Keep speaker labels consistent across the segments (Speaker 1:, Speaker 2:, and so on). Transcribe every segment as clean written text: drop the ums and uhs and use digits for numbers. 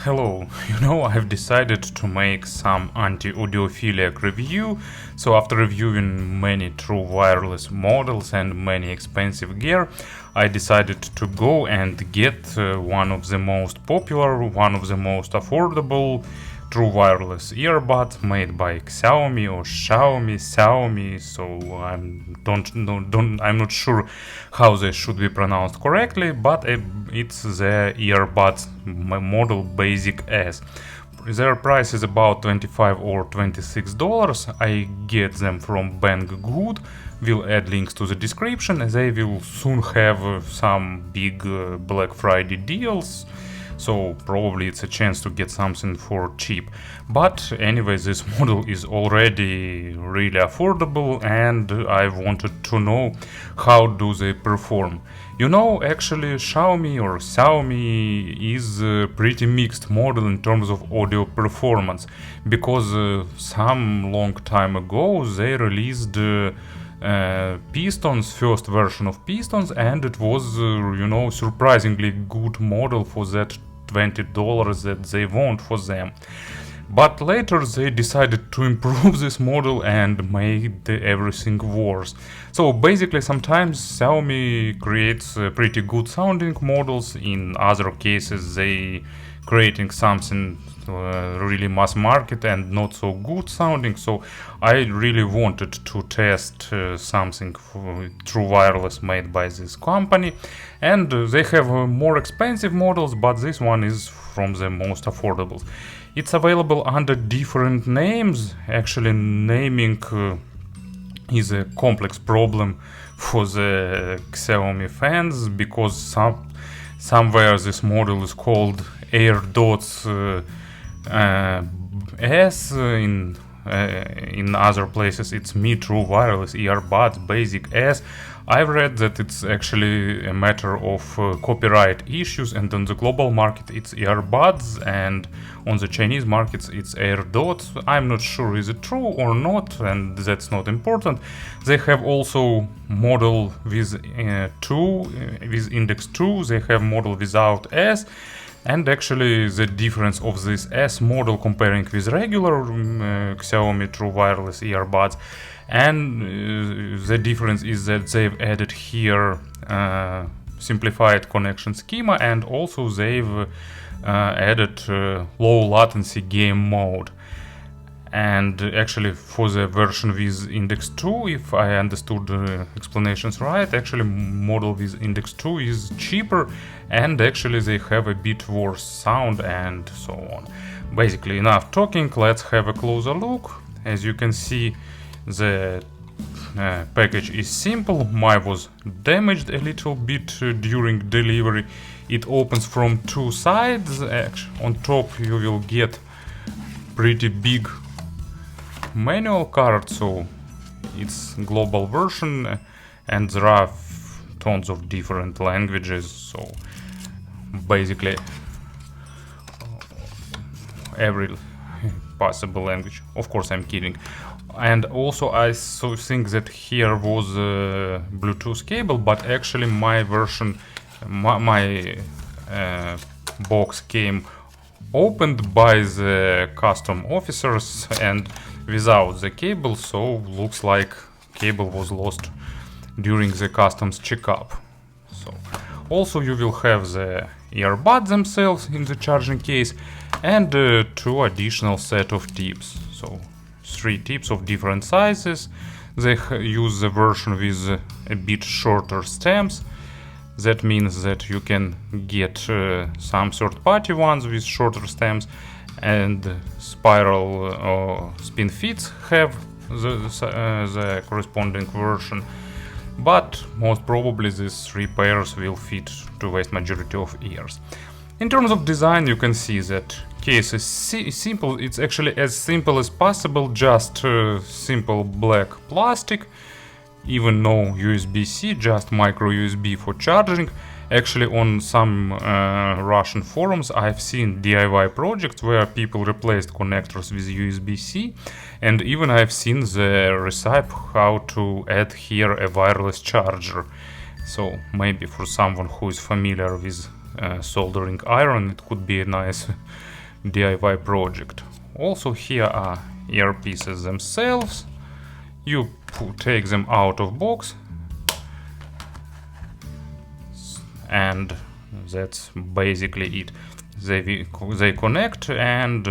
Speaker 1: Hello, I've decided to make some anti-audiophiliac review. So after reviewing many true wireless models and many expensive gear, I decided to go and get one of the most popular, one of the most affordable true wireless earbuds made by Xiaomi or Xiaomi. So I'm not sure how they should be pronounced correctly, but it's the earbuds model Basic S. Their price is about $25 or $26. I get them from Banggood. We'll add links to the description. They will soon have some big Black Friday deals. So probably it's a chance to get something for cheap. But anyway, this model is already really affordable, and I wanted to know how do they perform. Actually Xiaomi is a pretty mixed model in terms of audio performance, because some long time ago they released Pistons, first version of Pistons, and it was surprisingly good model for that $20 that they want for them. But later they decided to improve this model and made everything worse. So basically sometimes Xiaomi creates pretty good sounding models. In other cases they creating something really mass market and not so good sounding. So I really wanted to test something true wireless made by this company, and they have more expensive models, but this one is from the most affordable. It's available under different names. Actually, naming is a complex problem for the Xiaomi fans, because somewhere this model is called Airdots S, in other places it's Mi True Wireless Earbuds Basic S. I've read that it's actually a matter of copyright issues, and on the global market it's Earbuds, and on the Chinese markets it's Airdots. I'm not sure is it true or not, and that's not important. They have also model with with index 2, they have model without S. And actually the difference of this S model comparing with regular Xiaomi True Wireless Earbuds, and the difference is that they've added here simplified connection schema, and also they've added low latency game mode. And actually for the version with index 2, if I understood explanations right, actually model with index 2 is cheaper, and actually they have a bit worse sound and so on. Basically enough talking, let's have a closer look. As you can see, the package is simple. Mine was damaged a little bit during delivery. It opens from two sides. On top you will get pretty big manual card, so it's global version, and there are tons of different languages, so basically every possible language. Of course I'm kidding. And also I think that here was a Bluetooth cable, but actually my version, my box came opened by the custom officers and without the cable, so looks like cable was lost during the customs checkup. So also you will have the earbuds themselves in the charging case, and two additional set of tips. So 3 tips of different sizes. They use the version with a bit shorter stems. That means that you can get some third-party ones with shorter stems, and spiral or spin fits have the corresponding version, but most probably these 3 pairs will fit to vast majority of ears. In terms of design, you can see that case is simple. It's actually as simple as possible, just simple black plastic, even no USB-C, just micro USB for charging. Actually, on some Russian forums I've seen DIY projects where people replaced connectors with USB-C, and even I've seen the recipe how to add here a wireless charger. So maybe for someone who is familiar with soldering iron, it could be a nice DIY project. Also here are earpieces themselves. You take them out of box, and that's basically it. They connect, and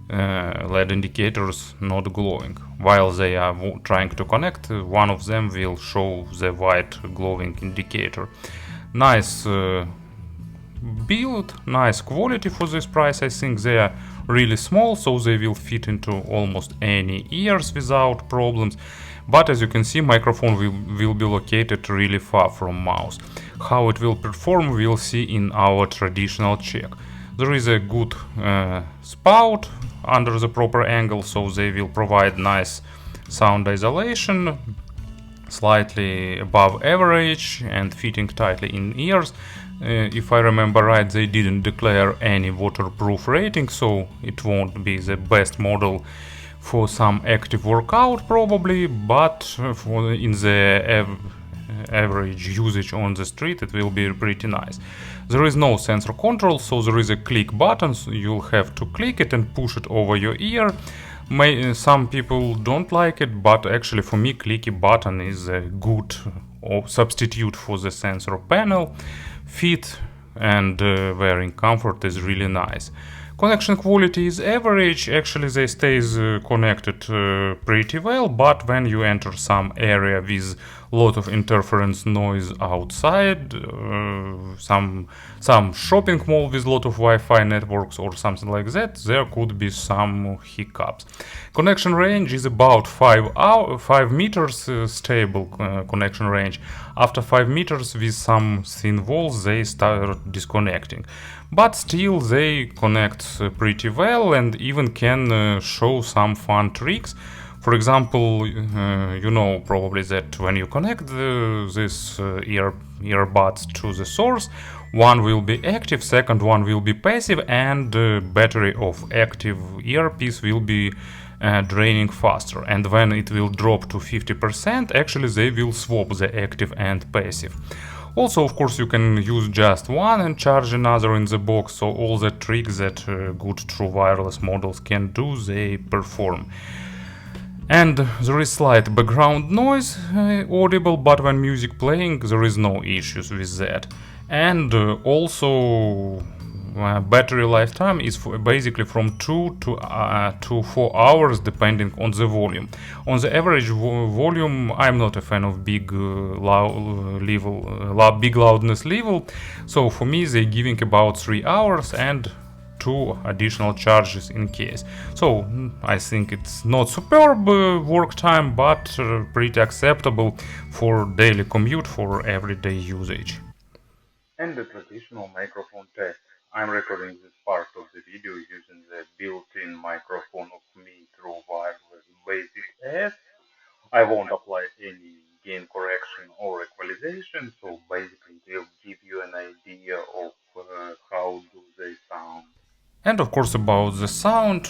Speaker 1: LED indicators not glowing. While they are trying to connect, one of them will show the white glowing indicator. Nice build, nice quality for this price. I think they are really small, so they will fit into almost any ears without problems. But as you can see, microphone will be located really far from mouse. How it will perform, we'll see in our traditional check. There is a good spout under the proper angle, so they will provide nice sound isolation, slightly above average and fitting tightly in ears. If I remember right, they didn't declare any waterproof rating, so it won't be the best model for some active workout probably, but for in the average usage on the street it will be pretty nice. There is no sensor control, so there is a click button, so you'll have to click it and push it over your ear. Some people don't like it, but actually for me clicky button is a good substitute for the sensor panel. Fit and wearing comfort is really nice. Connection quality is average. Actually they stays connected pretty well, but when you enter some area with lot of interference noise outside, some shopping mall with lot of Wi-Fi networks or something like that, there could be some hiccups. Connection range is about 5 meters, stable connection range. After 5 meters with some thin walls they start disconnecting, but still they connect pretty well and even can show some fun tricks. For example, you know probably that when you connect this earbuds to the source, one will be active, second one will be passive, and battery of active earpiece will be draining faster. And when it will drop to 50%, actually they will swap the active and passive. Also, of course, you can use just one and charge another in the box, so all the tricks that good true wireless models can do, they perform. And there is slight background noise audible, but when music playing there is no issues with that. And also battery lifetime is basically from 2 to 4 hours depending on the volume. On the average volume I'm not a fan of big loudness level, so for me they're giving about 3 hours and 2 additional charges in case. So I think it's not superb work time, but pretty acceptable for daily commute, for everyday usage. And the traditional microphone test. I'm recording this part of the video using the built-in microphone of Mi True Wireless Basic S. I won't apply any gain correction or equalization, so basically it will give you an idea of how do they sound. And of course about the sound,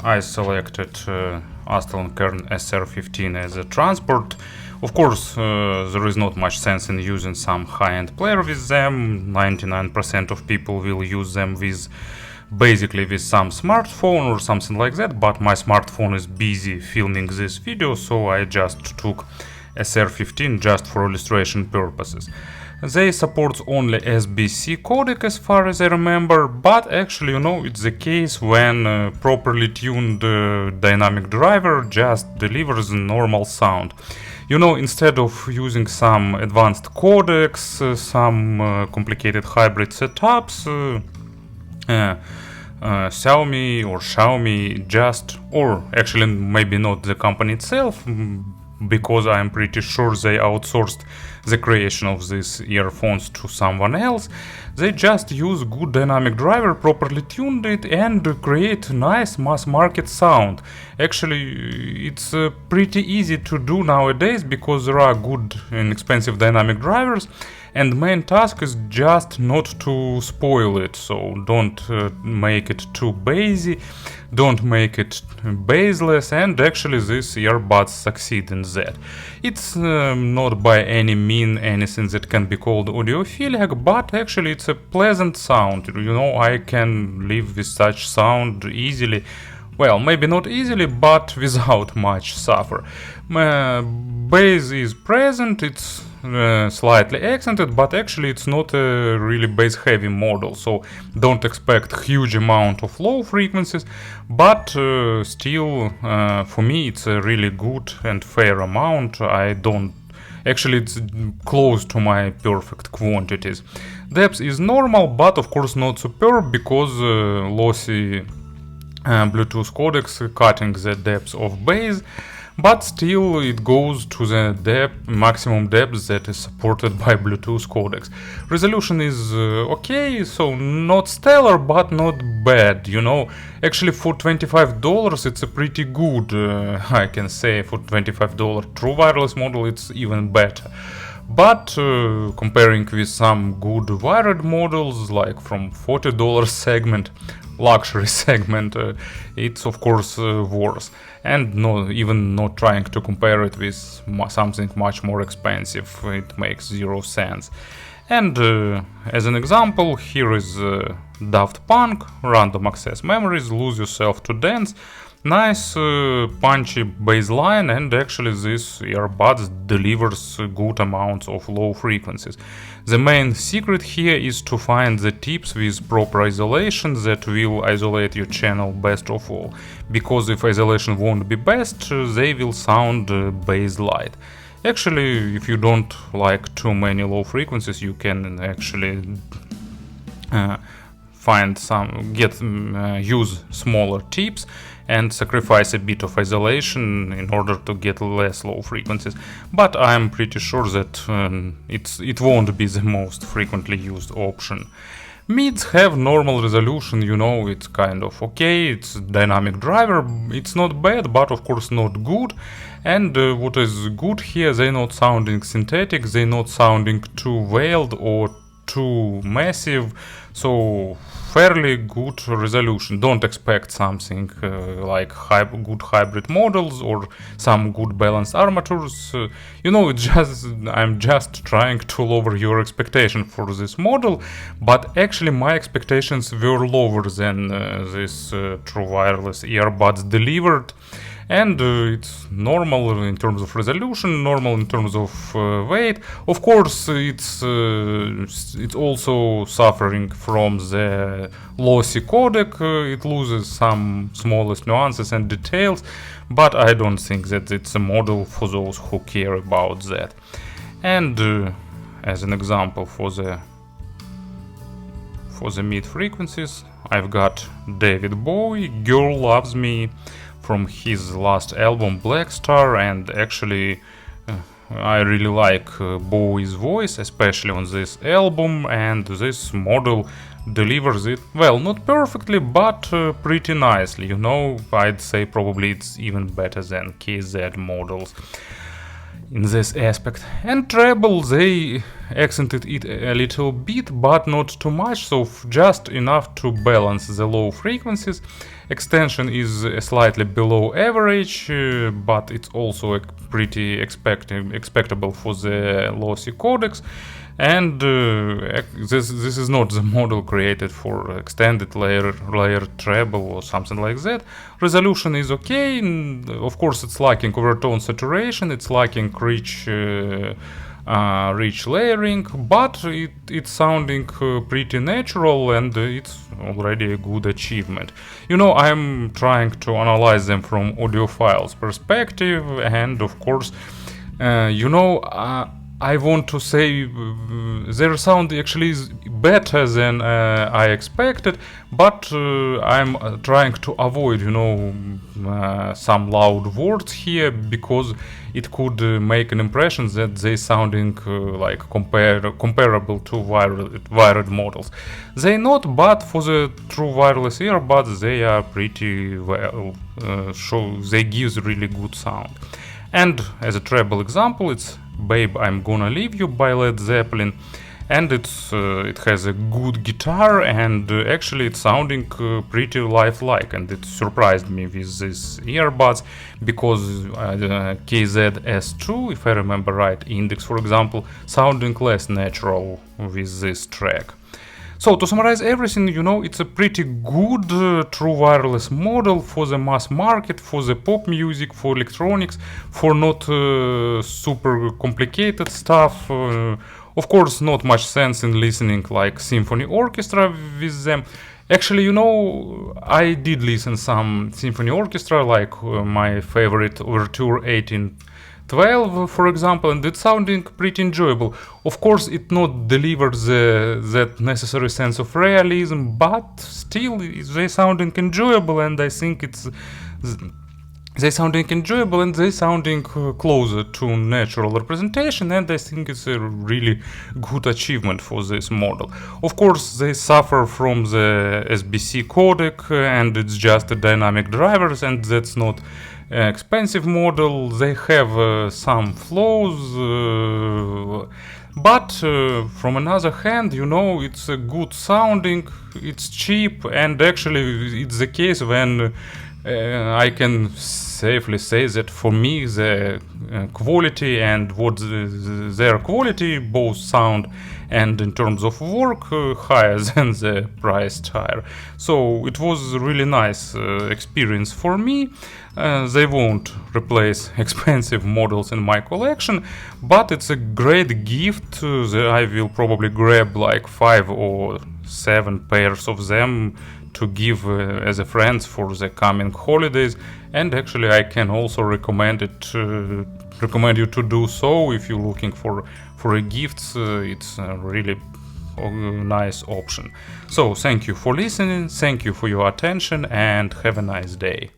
Speaker 1: I selected Aston Kern SR15 as a transport. Of course, there is not much sense in using some high-end player with them. 99% of people will use them with basically with some smartphone or something like that, but my smartphone is busy filming this video, so I just took SR15 just for illustration purposes. They support only SBC codec as far as I remember, but actually, you know, it's the case when properly tuned dynamic driver just delivers normal sound. You know, instead of using some advanced codecs, some complicated hybrid setups, Xiaomi just, or actually maybe not the company itself, because I'm pretty sure they outsourced the creation of these earphones to someone else. They just use good dynamic driver, properly tuned it, and create nice mass market sound. Actually, it's pretty easy to do nowadays because there are good and expensive dynamic drivers, and main task is just not to spoil it. So don't make it too bassy, don't make it bassless, and actually these earbuds succeed in that. It's not by any mean anything that can be called audiophilic, but actually it's a pleasant sound. You know, I can live with such sound easily. Well, maybe not easily, but without much suffer. Bass is present, it's slightly accented, but actually it's not a really bass heavy model, so don't expect huge amount of low frequencies, but still for me it's a really good and fair amount. Actually it's close to my perfect quantities. Depth is normal, but of course not superb, because lossy Bluetooth codecs cutting the depth of bass, but still it goes to the maximum depth that is supported by Bluetooth codecs. Resolution is okay, so not stellar, but not bad, you know. Actually for $25 it's a pretty good, I can say, for $25 true wireless model it's even better. But comparing with some good wired models, like from $40 segment, luxury segment, it's of course worse. And even not trying to compare it with something much more expensive, it makes zero sense. And as an example, here is Daft Punk, Random Access Memories, Lose Yourself to Dance. Nice punchy bass line, and actually this earbuds delivers good amounts of low frequencies. The main secret here is to find the tips with proper isolation that will isolate your channel best of all, because if isolation won't be best, they will sound bass light. Actually, if you don't like too many low frequencies, you can actually use smaller tips and sacrifice a bit of isolation in order to get less low frequencies, but I'm pretty sure that it won't be the most frequently used option. Mids have normal resolution, you know, it's kind of okay, it's dynamic driver, it's not bad, but of course not good. And what is good here, they're not sounding synthetic, they're not sounding too veiled or too massive, so fairly good resolution. Don't expect something like good hybrid models or some good balanced armatures. You know, I'm just trying to lower your expectation for this model, but actually my expectations were lower than this true wireless earbuds delivered. And it's normal in terms of resolution, normal in terms of weight. Of course, it's also suffering from the lossy codec. It loses some smallest nuances and details, but I don't think that it's a model for those who care about that. And as an example for the mid frequencies, I've got David Bowie, Girl Loves Me, from his last album Black Star, and actually I really like Bowie's voice, especially on this album, and this model delivers it, well, not perfectly, but pretty nicely, you know. I'd say probably it's even better than KZ models in this aspect. And treble, they accented it a little bit, but not too much, so just enough to balance the low frequencies. Extension is slightly below average, but it's also pretty expectable for the lossy codecs. And this is not the model created for extended layer treble or something like that. Resolution is okay. Of course, it's lacking overtone saturation, it's lacking rich layering, but it's sounding pretty natural, and it's already a good achievement. You know, I'm trying to analyze them from audiophile's perspective, and of course, you know, I want to say their sound actually is better than I expected, but I'm trying to avoid, you know, some loud words here, because it could make an impression that they sounding like comparable to wired models. They're not, but for the true wireless earbuds they are pretty well, they give really good sound. And as a treble example, it's Babe, I'm Gonna Leave You by Led Zeppelin. and it has a good guitar, and actually it's sounding pretty lifelike, and it surprised me with these earbuds, because KZS2, if I remember right, Index for example, sounding less natural with this track. So to summarize everything, it's a pretty good true wireless model for the mass market, for the pop music, for electronics, for not super complicated stuff. Of course, not much sense in listening like symphony orchestra with them. Actually, I did listen some symphony orchestra, like my favorite Overture 1812, for example, and it's sounding pretty enjoyable. Of course, it not delivers that necessary sense of realism, but still they sounding enjoyable, and I think they sounding enjoyable, and they sounding closer to natural representation, and I think it's a really good achievement for this model. Of course, they suffer from the SBC codec, and it's just a dynamic drivers, and that's not expensive model. They have some flaws, but from another hand, it's a good sounding, it's cheap, and actually it's the case when I can safely say that for me the quality and their quality, both sound and in terms of work, higher than the price higher. So it was a really nice experience for me. They won't replace expensive models in my collection, but it's a great gift that I will probably grab like 5 or 7 pairs of them to give as a friends for the coming holidays. And actually I can also recommend you to do so if you're looking for a gift. It's a really nice option. So thank you for listening, thank you for your attention, and have a nice day.